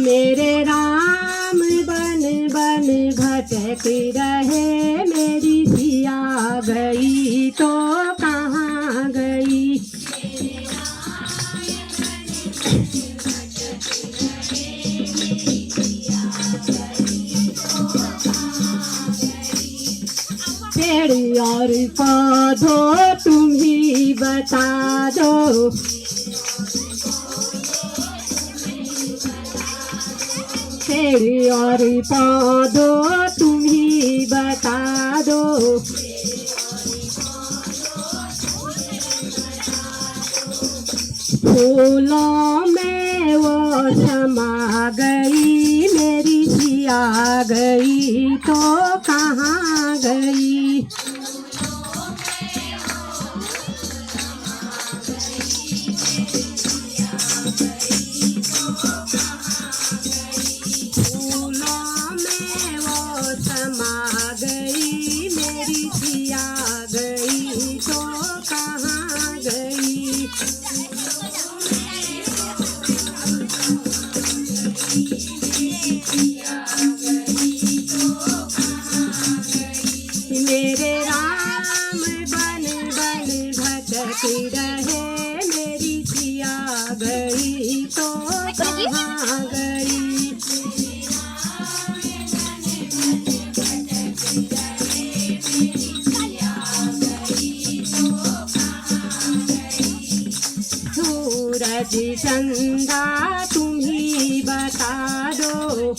मेरे राम बन बन भटक रहे, मेरी सिया गई तो कहाँ गई। पेड़ और पौधों तुम ही बता दो, पेड़ और पौधों तुम ही बता दो। फूलों में वो समा गई, मेरी सिया गई तो कहाँ गई। फूलों में वो समा गई, मेरी सिया गई तो कहाँ गई। मेरे राम बन बन भटक रहे, मेरी सिया गई तो कहाँ गई। सूरज चंदा तुम ही बता दो,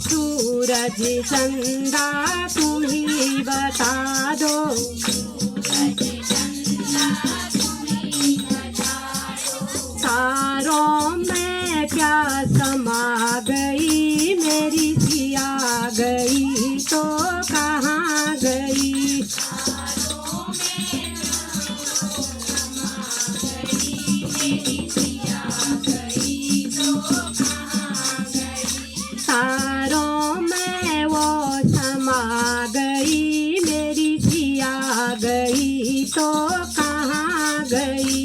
सूरज चंदा तुम ही बता दो। तारों में क्या समा गई, मेरी सिया गई तो कहाँ गई। तारों में वो समा गई, मेरी सिया गई तो कहाँ गई।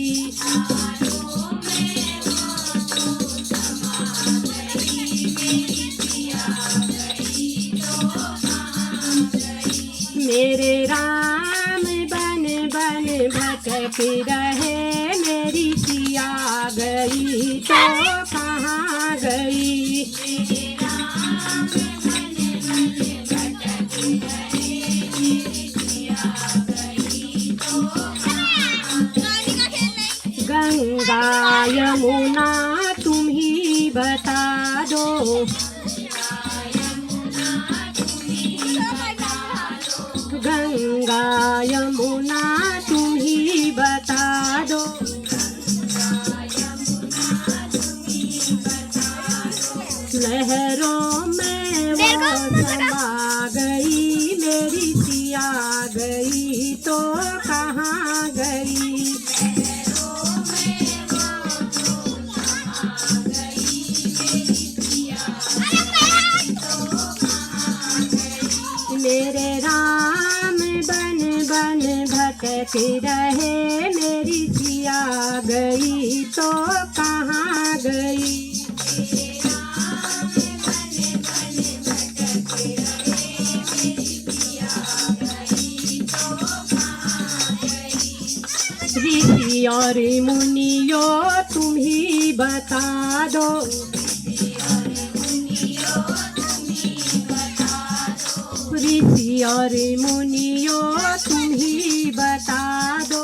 मेरे राम बन बन भटक रहे, मेरी सिया गई तो कहाँ गई। गंगा यमुना तुम ही बता दो, गंगा यमुना तुम ही बता दो। लहरों में वो समा गई, मेरी सिया गई तो कहाँ गई। मेरे राम बन बन भटक रहे, मेरी सिया गई तो कहाँ गई। ऋषि और मुनियों तुम ही बता दो, ऋषि और मुनियों तुम ही बता दो।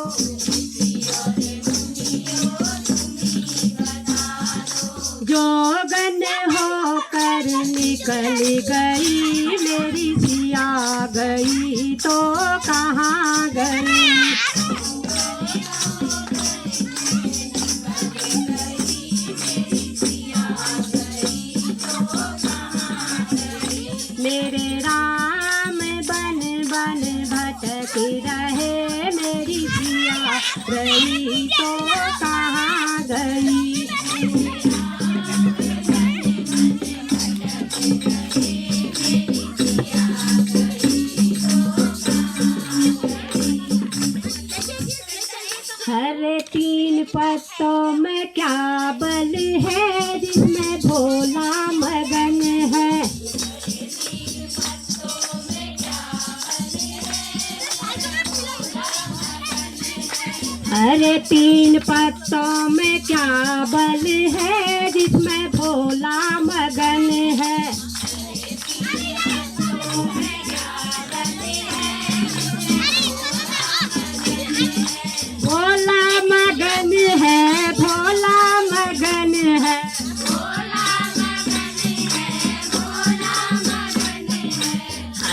जोगन होकर निकल गई, मेरी सिया गई तो कहाँ गई। मेरे राम बन बन भटक रहे, मेरी सिया गई तो कहाँ गई। हरे तीन पत्ते अरे तीन पत्तों में क्या बल है जिसमें भोला मगन है। भोला मगन है, भोला मगन है।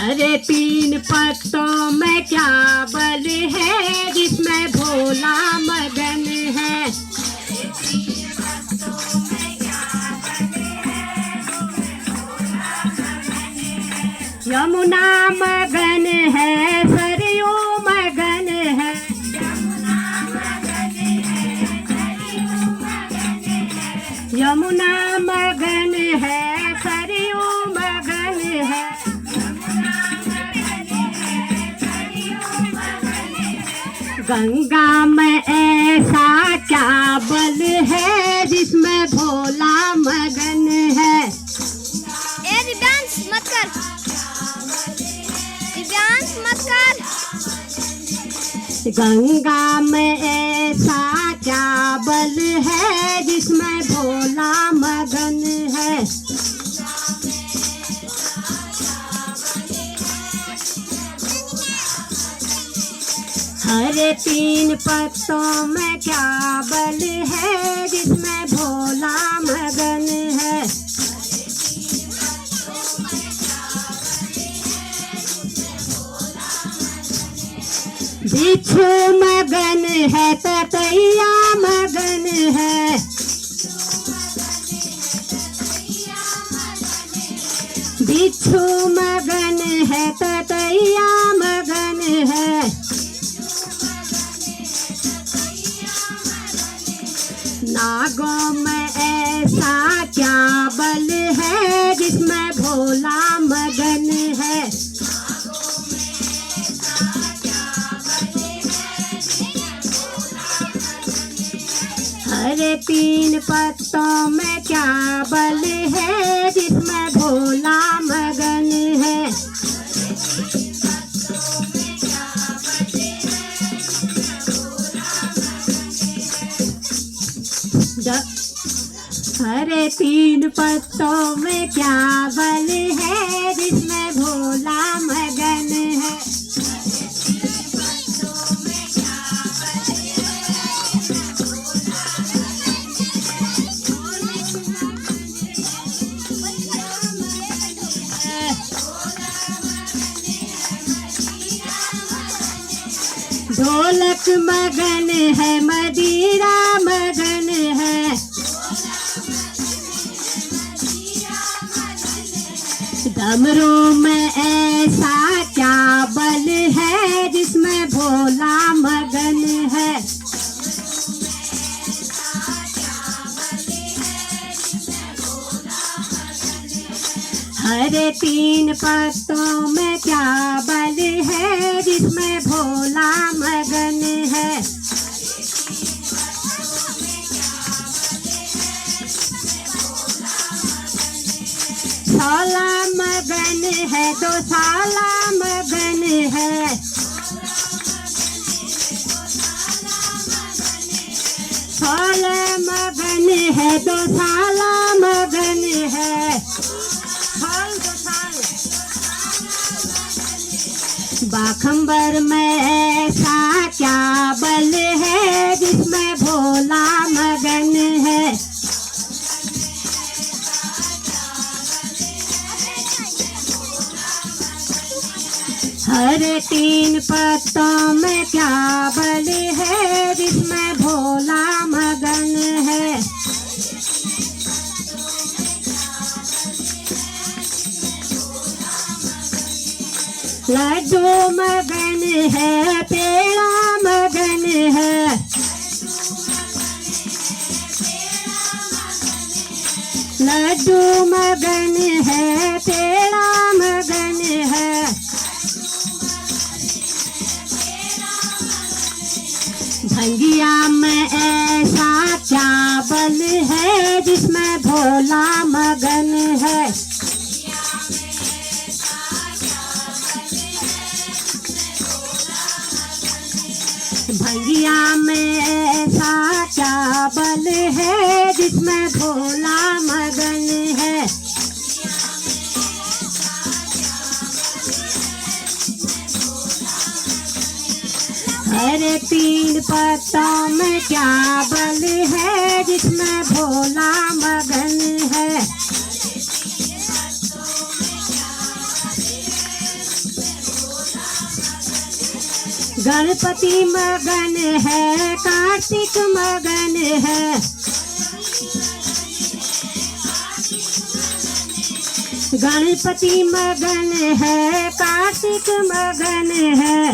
अरे तीन पत्तों में क्या बल है जिसमें भोला मगन है। यमुना मगन है, सरयू मगन है। यमुना मगन है, सरयू मगन है। गंगा में ऐसा क्या बल है जिसमें भोला मगन है। डांस मत कर, डांस मत कर। गंगा में ऐसा क्या बल है जिसमें भोला मगन है। हरे तीन पत्तों में क्या बल है जिसमें भोला मगन है। बिच्छू मगन है, ततैया मगन है। बिच्छू मगन है, ततैया मगन है। नागों में ऐसा क्या बल है जिसमें भोला मगन है। अरे तीन पत्तों में क्या बल है जिसमें भोला मगन है। अरे तीन पत्तों में क्या बल है जिसमें भोला मगन है। ढोलक मगन है, मदिरा मगन है। डमरू में ऐसा क्या बल है जिसमें भोला मगन है। हरे तीन पत्तों में क्या बल है जिसमें भोला मगन है। साला मगन है, दो साला मगन है। साला मगन है, दो साला मगन है। साल दो साल। बाखंबर में ऐसा क्या बल है जिसमें भोला मगन है। हर तीन पत्तों में क्या बल है जिसमें भोला मगन है। लड्डू मगन है, पेड़ा मगन है। लड्डू मगन है, पेड़ा मगन है। भंगिया में ऐसा क्या बल है जिसमें भोला मगन है। भंगिया में ऐसा क्या बल है जिसमें भोला मगन है। अरे तीन पत्तों में क्या बल है जिसमें भोला मगन है। गणपति मगन है, कार्तिक मगन है। गणपति मगन है, कार्तिक मगन है।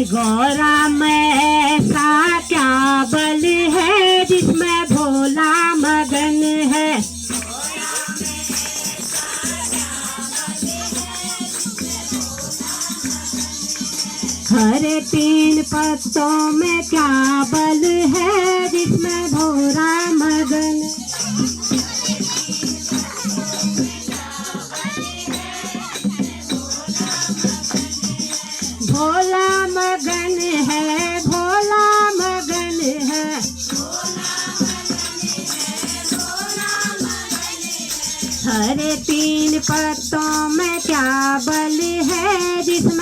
गौरा में ऐसा क्या बल है जिसमें भोला मगन है। हरे तीन पत्तों में क्या बल है जिसमें भोला मगन। भोला मगन है, भोला मगन है। हरे तीन पत्तों में क्या बल है जिसमें